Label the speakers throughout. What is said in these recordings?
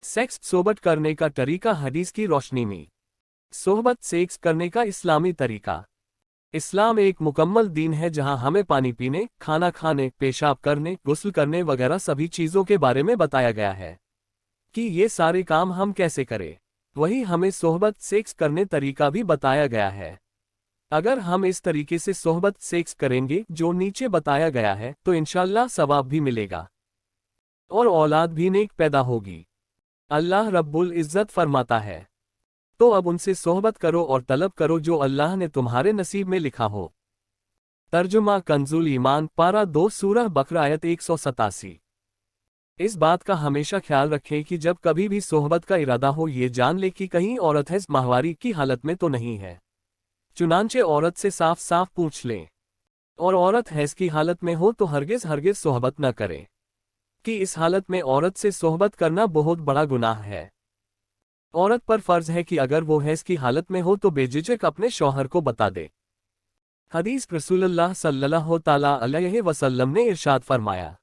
Speaker 1: Sex सोहबत करने का तरीका हदीस की रोशनी में। सोहबत सेक्स करने का इस्लामी तरीका। इस्लाम एक मुकम्मल दीन है जहां हमें पानी पीने, खाना खाने, पेशाब करने, गुस्ल करने वगैरह सभी चीज़ों के बारे में बताया गया है कि ये सारे काम हम कैसे करें। वही हमें सोहबत सेक्स करने तरीका भी बताया गया है। अगर हम इस तरीके से सोहबत सेक्स करेंगे जो नीचे बताया गया है तो इंशाअल्लाह सवाब भी मिलेगा और औलाद भी नेक पैदा होगी। अल्लाह रब्बुल इज़्ज़त फरमाता है, तो अब उनसे सोहबत करो और तलब करो जो अल्लाह ने तुम्हारे नसीब में लिखा हो। तर्जुमा कंजुल ईमान पारा 2 सूरह बकरा आयत 187। इस बात का हमेशा ख्याल रखें कि जब कभी भी सोहबत का इरादा हो ये जान ले कि कहीं औरत है माहवारी की हालत में तो नहीं है। चुनांचे औरत से साफ साफ पूछ लें, और औरत हैज़ की हालत में हो तो हरगिज़ हरगिज़ सोहबत न करें कि इस हालत में औरत से सोहबत करना बहुत बड़ा गुनाह है। औरत पर फर्ज है कि अगर वो हैज़ की हालत में हो तो बेझिझक अपने शौहर को बता दे। हदीस रसूलुल्लाह सल्लल्लाहु तआला अलैहि वसल्लम ने इरशाद फरमाया,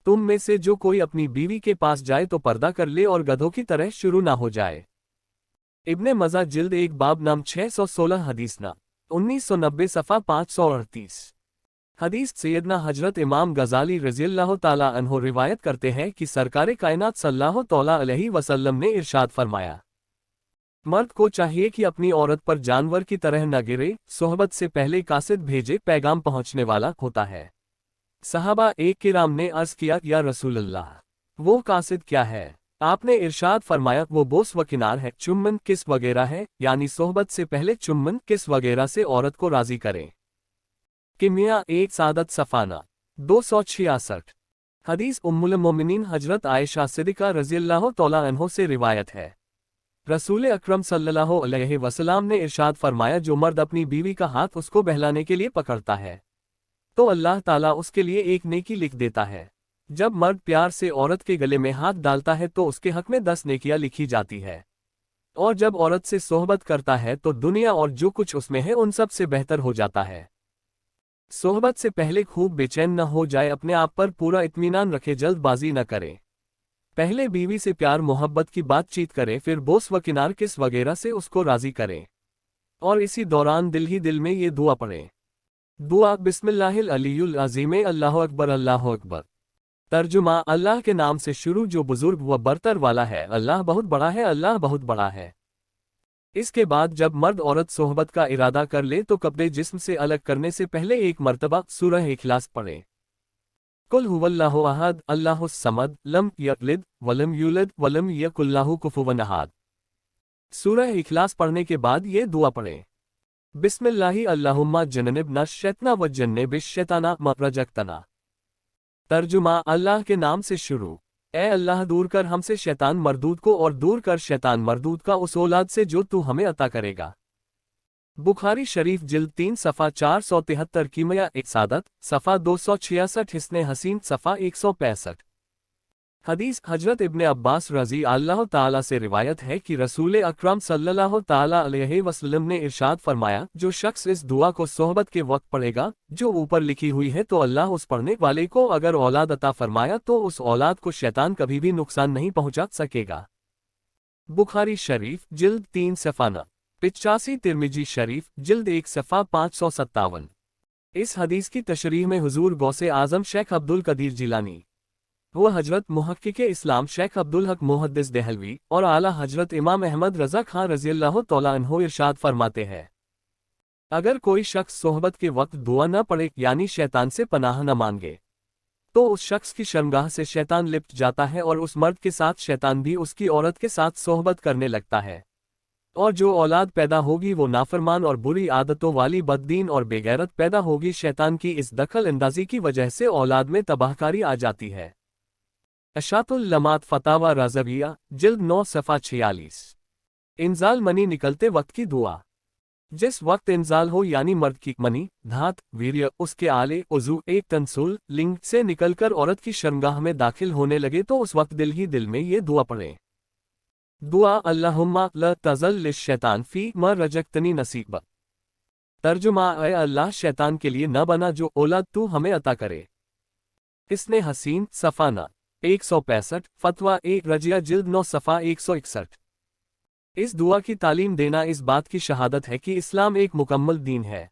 Speaker 1: तुम में से जो कोई अपनी बीवी के पास जाए तो पर्दा कर ले और गधों की तरह शुरू ना हो जाए। इब्ने मजा जिल्द 1 बाब नाम 616 हदीस ना 1990 सफ़ा 538। हदीस सैयदना हजरत इमाम गजाली रज़ियल्लाहु ताला अन्हो रिवायत करते हैं कि सरकारे कायनात सल्लल्लाहु तआला अलैहि वसल्लम ने इरशाद फरमाया, मर्द को चाहिए कि अपनी औरत पर जानवर की तरह न गिरे, सोहबत से पहले कासिद भेजे पैगाम पहुंचने वाला होता है। सहाबा एक किराम ने अर्ज किया, या रसूलल्लाह, वो कासिद क्या है? आपने इरशाद फरमाया, वो बोस व किनार है, चुम्बन किस वगैरह है, यानी सोहबत से पहले चुम्बन किस वगैरह से औरत को राजी करें। किमिया एक सादत सफाना 266। हदीस उम्मुल मोमिनीन हजरत आयशा सिद्दीक़ा रज़ियल्लाहु तआला अन्हा से रिवायत है, रसूल अकरम सल्लल्लाहु अलैहि वसल्लम ने इरशाद फरमाया, जो मर्द अपनी बीवी का हाथ उसको बहलाने के लिए पकड़ता है तो अल्लाह ताला उसके लिए एक नेकी लिख देता है। जब मर्द प्यार से औरत के गले में हाथ डालता है तो उसके हक में 10 नेकियां लिखी जाती है, और जब औरत से सोहबत करता है तो दुनिया और जो कुछ उसमें है उन सब से बेहतर हो जाता है। सोहबत से पहले खूब बेचैन न हो जाए, अपने आप पर पूरा इत्मीनान रखे, जल्दबाजी न करे। पहले बीवी से प्यार मोहब्बत की बातचीत करें, फिर बोस व किनार किस वगैरह से उसको राजी करें, और इसी दौरान दिल ही दिल में ये दुआ पढ़ें। दुआ बिस्मिल्लाहिल अलीयुल अज़ीम अल्लाहु अकबर अल्लाहु अकबर। तर्जुमा अल्लाह के नाम से शुरू जो बुजुर्ग व बरतर वाला है, अल्लाह बहुत बड़ा है, अल्लाह बहुत बड़ा है। इसके बाद जब मर्द औरत सोहबत का इरादा कर ले तो कपड़े जिस्म से अलग करने से पहले एक मर्तबा सूरह इखलास पढ़े। कुल हुवल्लाहु अहद अल्लाहुस समद लम यलिद वलम यूलद वलम यकुल लहू कुफुवन अहद। सूरह इखलास पढ़ने के बाद ये दुआ पढ़ें, बिस्मिल्लाहि अल्लाहुम्मा जन्निबना शैतना व जन्निबिश शैताना मा रज़क़तना। तर्जुमा अल्लाह के नाम से शुरू, ए अल्लाह दूर कर हमसे शैतान मरदूद को और दूर कर शैतान मरदूद का उस औलाद से जो तू हमें अता करेगा। बुखारी शरीफ जिल्द 3 सफ़ा 473 कीमिया एक सादत सफ़ा 266 हिस्ने हसीन सफ़ा 165। हदीस हजरत इब्ने अब्बास रज़ी अल्लाह ताला से रिवायत है कि रसूल अकरम सल्लल्लाहु ताला अलैहि वसल्लम ने इरशाद फरमाया, जो शख्स इस दुआ को सोहबत के वक्त पढ़ेगा जो ऊपर लिखी हुई है तो अल्लाह उस पढ़ने वाले को अगर औलाद अता फरमाया तो उस औलाद को शैतान कभी भी नुकसान नहीं पहुंचा सकेगा। बुखारी शरीफ जिल्द 3 सफ़ा 85, तिर्मिजी शरीफ जिल्द 1 सफ़ा 557। इस हदीस की तशरीह में हुजूर गौसे आज़म शेख अब्दुल कदीर जिलानी वो हजरत मुहक्किक इस्लाम शेख अब्दुल हक मुहद्दिस देहलवी और आला हजरत इमाम अहमद रज़ा खां रज़ियल्लाहु तआला अन्हु इरशाद फरमाते हैं, अगर कोई शख्स सोहबत के वक्त दुआ न पढ़े यानी शैतान से पनाह न मांगे तो उस शख्स की शर्मगाह से शैतान लिपट जाता है और उस मर्द के साथ शैतान भी उसकी औरत के साथ सोहबत करने लगता है, और जो औलाद पैदा होगी वो नाफरमान और बुरी आदतों वाली बददीन और बेगैरत पैदा होगी। शैतान की इस दखल अंदाजी की वजह से औलाद में तबाहकारी आ जाती है। अशातुल लमात फतावा रज़विया जिल्द 9 सफ़ा 46। इंजाल मनी निकलते वक्त की दुआ। जिस वक्त इंजाल हो यानी मर्द की मनी, धात, वीर्य उसके आले उज़ू एक तंसुल लिंग से निकलकर औरत की शर्मगाह में दाखिल होने लगे तो उस वक्त दिल ही दिल में ये दुआ पढ़ें। दुआ अल्लाहुम्मा ला तज़ल लिश-शैतान फ़ी मा रज़क़तनी नसीबा। तर्जुमा ऐ अल्लाह शैतान के लिए न बना जो औलाद तू हमें अता करे। इसने हसीन सफ़ाना 165 फतवा एक रजिया जिल्द 9 सफ़ा 161। इस दुआ की तालीम देना इस बात की शहादत है कि इस्लाम एक मुकम्मल दीन है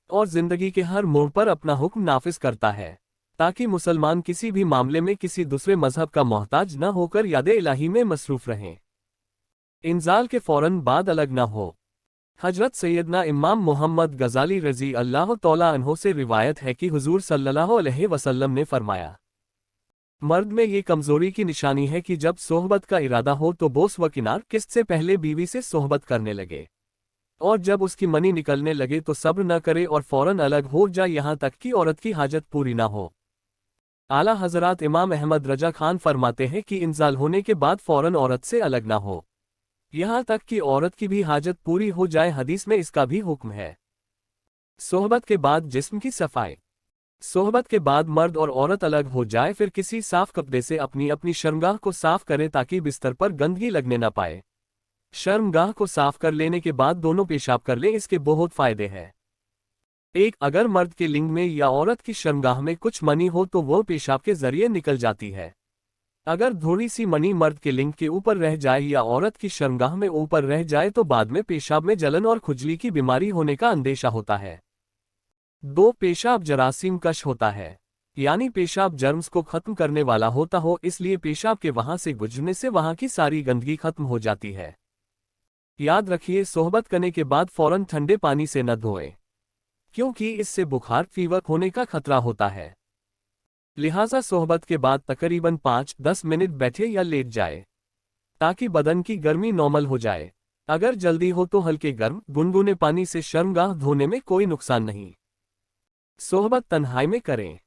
Speaker 1: और ज़िंदगी के हर मोड़ पर अपना हुक्म नाफिज करता है, ताकि मुसलमान किसी भी मामले में किसी दूसरे मजहब का मोहताज न होकर याद इलाही में मसरूफ़ रहें। इंजाल के फ़ौरन बाद अलग न हो। हजरत सैयदना इमाम मोहम्मद गजाली रज़ी अल्लाह तौला अन्हो से रिवायत है कि हुजूर सल्लल्लाहु अलैहि वसल्लम ने फरमाया, मर्द में ये कमज़ोरी की निशानी है कि जब सोहबत का इरादा हो तो बोस व किनार किस्त से पहले बीवी से सोहबत करने लगे, और जब उसकी मनी निकलने लगे तो सब्र न करे और फौरन अलग हो जाए यहाँ तक कि औरत की हाजत पूरी ना हो। आला हजरात इमाम अहमद रजा खान फरमाते हैं कि इंजाल होने के बाद फौरन औरत से अलग ना हो, यहाँ तक कि औरत की भी हाजत पूरी हो जाए। हदीस में इसका भी हुक्म है। सोहबत के बाद जिस्म की सफाई। सोहबत के बाद मर्द और औरत अलग हो जाए फिर किसी साफ कपड़े से अपनी अपनी शर्मगाह को साफ करें ताकि बिस्तर पर गंदगी लगने न पाए। शर्मगाह को साफ कर लेने के बाद दोनों पेशाब कर लें, इसके बहुत फायदे हैं। एक, अगर मर्द के लिंग में या औरत की शर्मगाह में कुछ मनी हो तो वो पेशाब के जरिए निकल जाती है। अगर थोड़ी सी मनी मर्द के लिंग के ऊपर रह जाए या औरत की शर्मगाह में ऊपर रह जाए तो बाद में पेशाब में जलन और खुजली की बीमारी होने का अंदेशा होता है। 2, पेशाब जरासीम कश होता है, यानी पेशाब जर्म्स को खत्म करने वाला होता हो, इसलिए पेशाब के वहां से गुजरने से वहां की सारी गंदगी खत्म हो जाती है। याद रखिए, सोहबत करने के बाद फौरन ठंडे पानी से न धोएं, क्योंकि इससे बुखार फीवर होने का खतरा होता है। लिहाजा सोहबत के बाद तकरीबन 5-10 मिनट बैठे या लेट जाए ताकि बदन की गर्मी नॉर्मल हो जाए। अगर जल्दी हो तो हल्के गर्म गुनगुने पानी से शर्मगाह धोने में कोई नुकसान नहीं। सोहबत तन्हाई में करें।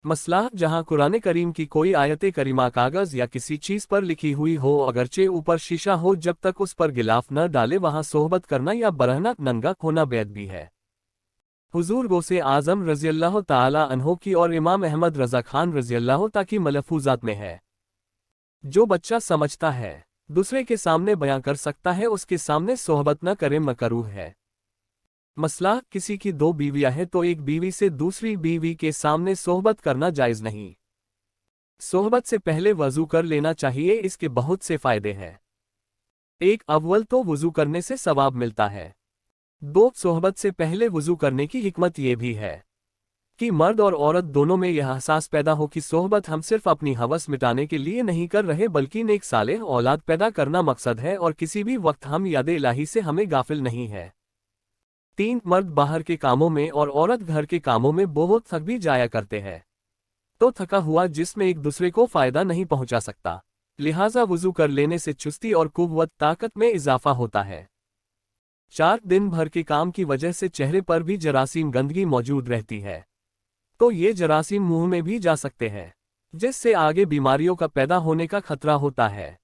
Speaker 1: मसला, जहां कुरान करीम की कोई आयत करीमा कागज या किसी चीज पर लिखी हुई हो, अगरचे ऊपर शीशा हो, जब तक उस पर गिलाफ न डाले वहां सोहबत करना या बरहना नंगा होना बैद भी है। हुजूर गौसे आजम रज़ियल्लाहु ताला अन्हो की और इमाम अहमद रज़ा खान रज़ियल्लाहु ताला की मलफूजात में है, जो बच्चा समझता है दूसरे के सामने बयां कर सकता है, उसके सामने सोहबत न करे मकरूह है। मसला, किसी की 2 बीवियां हैं तो एक बीवी से दूसरी बीवी के सामने सोहबत करना जायज़ नहीं। सोहबत से पहले वज़ू कर लेना चाहिए, इसके बहुत से फायदे हैं। 1, अव्वल तो वज़ू करने से सवाब मिलता है। 2, सोहबत से पहले वज़ू करने की हिकमत यह भी है कि मर्द और औरत दोनों में यह एहसास पैदा हो कि सोहबत हम सिर्फ अपनी हवस मिटाने के लिए नहीं कर रहे बल्कि नेक सालेह औलाद पैदा करना मकसद है और किसी भी वक्त हम याद इलाही से हमें गाफिल नहीं है। 3, मर्द बाहर के कामों में और औरत घर के कामों में बहुत थक भी जाया करते हैं, तो थका हुआ जिस्म एक दूसरे को फायदा नहीं पहुंचा सकता, लिहाजा वज़ू कर लेने से चुस्ती और कुव्वत ताकत में इजाफा होता है। 4, दिन भर के काम की वजह से चेहरे पर भी जरासीम गंदगी मौजूद रहती है, तो ये जरासीम मुंह में भी जा सकते हैं, जिससे आगे बीमारियों का पैदा होने का खतरा होता है।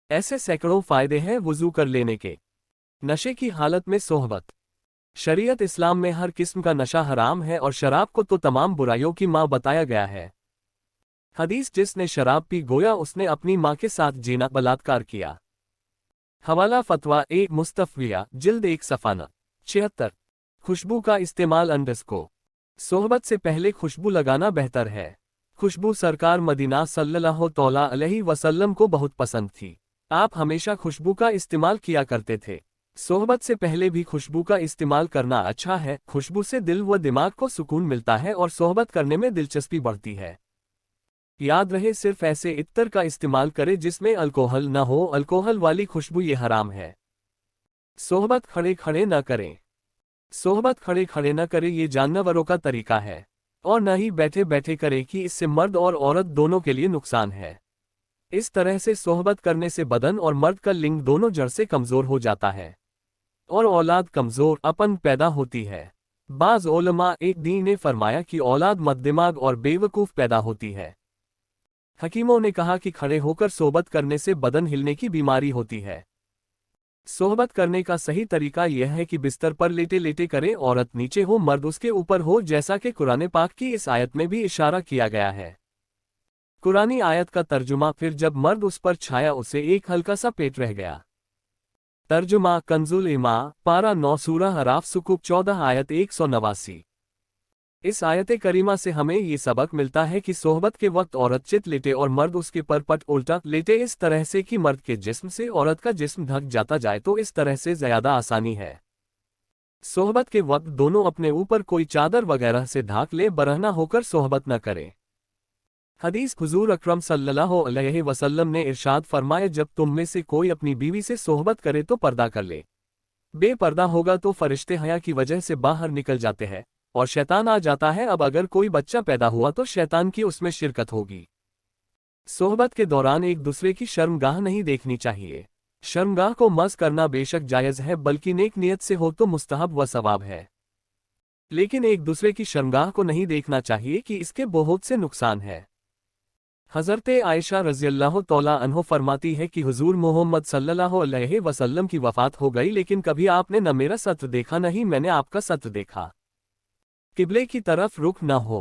Speaker 1: ऐसे सैकड़ों फायदे हैं वज़ू कर लेने के। नशे की हालत में सोहबत। शरीयत इस्लाम में हर किस्म का नशा हराम है और शराब को तो तमाम बुराइयों की मां बताया गया है। हदीस, जिसने शराब पी गोया उसने अपनी मां के साथ जीना बलात्कार किया। हवाला फतवा एक मुस्तफविया जिल्द 1 सफ़ा 76। खुशबू का इस्तेमाल अंडस्को। सोहबत से पहले खुशबू लगाना बेहतर है। खुशबू सरकार मदीना सल्लल्लाहु तौला अलैहि वसल्लम को बहुत पसंद थी। आप हमेशा खुशबू का इस्तेमाल किया करते थे। सोहबत से पहले भी खुशबू का इस्तेमाल करना अच्छा है। खुशबू से दिल व दिमाग को सुकून मिलता है और सोहबत करने में दिलचस्पी बढ़ती है। याद रहे, सिर्फ ऐसे इत्तर का इस्तेमाल करें जिसमें अल्कोहल न हो। अल्कोहल वाली खुशबू ये हराम है। सोहबत खड़े खड़े न करें। सोहबत खड़े खड़े न करें, ये जानवरों का तरीका है, और न ही बैठे बैठे करें कि इससे मर्द और औरत दोनों के लिए नुकसान है। इस तरह से सोहबत करने से बदन और मर्द का लिंग दोनों जड़ से कमजोर हो जाता है और औलाद कमजोर अपन पैदा होती है। बाज़ उलमा एक दीन ने फरमाया कि औलाद मद्दिमाग और बेवकूफ़ पैदा होती है। हकीमों ने कहा कि खड़े होकर सोहबत करने से बदन हिलने की बीमारी होती है। सोहबत करने का सही तरीका यह है कि बिस्तर पर लेटे लेटे करें, औरत नीचे हो मर्द उसके ऊपर हो, जैसा कि कुरान पाक की इस आयत में भी इशारा किया गया है। कुरानी आयत का तर्जुमा, फिर जब मर्द उस पर छाया उसे एक हल्का सा पेट रह गया। तर्जुमा कंजुल इमा पारा 9 सूरह अराफ सुकूक 14 आयत 189। اس आयत करीमा से हमें ये सबक मिलता है कि सोहबत के वक्त औरत चित लेटे और मर्द उसके पर पट उल्टा लेटे इस तरह से कि मर्द के जिस्म से औरत का जिस्म ढक जाता जाए, तो इस तरह से ज़्यादा आसानी है। सोहबत के वक्त दोनों अपने ऊपर कोई चादर वगैरह से ढाक ले, बरहना होकर सोहबत न करें। हदीस हुजूर अकरम सल्लल्लाहु अलैहि वसल्लम ने इरशाद फरमाया, जब तुम में से कोई अपनी बीवी से सोहबत करे तो पर्दा कर ले। बेपर्दा होगा तो फरिश्ते हया की वजह से बाहर निकल जाते हैं और शैतान आ जाता है। अब अगर कोई बच्चा पैदा हुआ तो शैतान की उसमें शिरकत होगी। सोहबत के दौरान एक दूसरे की शर्मगाह नहीं देखनी चाहिए। शर्मगाह को मस करना बेशक जायज़ है, बल्कि नेक नियत से हो तो मुस्तहब व सवाब है, लेकिन एक दूसरे की शर्मगाह को नहीं देखना चाहिए कि इसके बहुत से नुकसान है। हज़रत आयशा रज़ियल्लाहु तआला अन्हा फरमाती है कि हुज़ूर मोहम्मद सल्लल्लाहु अलैहि वसल्लम की वफ़ात हो गई, लेकिन कभी आपने न मेरा सत्र देखा न ही मैंने आपका सत्र देखा। किबले की तरफ रुख न हो।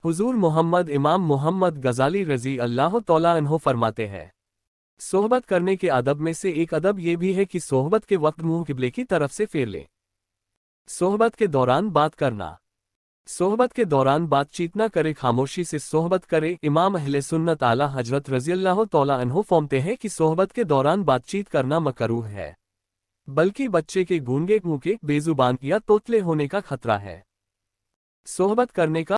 Speaker 1: हुज़ूर मोहम्मद इमाम मोहम्मद गज़ाली रज़ी अल्लाह तआला अन्हु फरमाते हैं, सोहबत करने के अदब में से एक अदब ये भी है कि सोहबत के वक्त मुंह किबले की तरफ से फेर ले। सोहबत के दौरान बात करना। सोहबत के दौरान बातचीत न करे, खामोशी से सोहबत करे। इमाम अहले सुन्नत आला हजरत रज़ियल्लाहु तआला अन्हु फरमाते हैं कि सोहबत के दौरान बातचीत करना मकरूह है, बल्कि बच्चे के गूंगे मुंह के, बेजुबान या तोतले होने का खतरा है। सोहबत करने का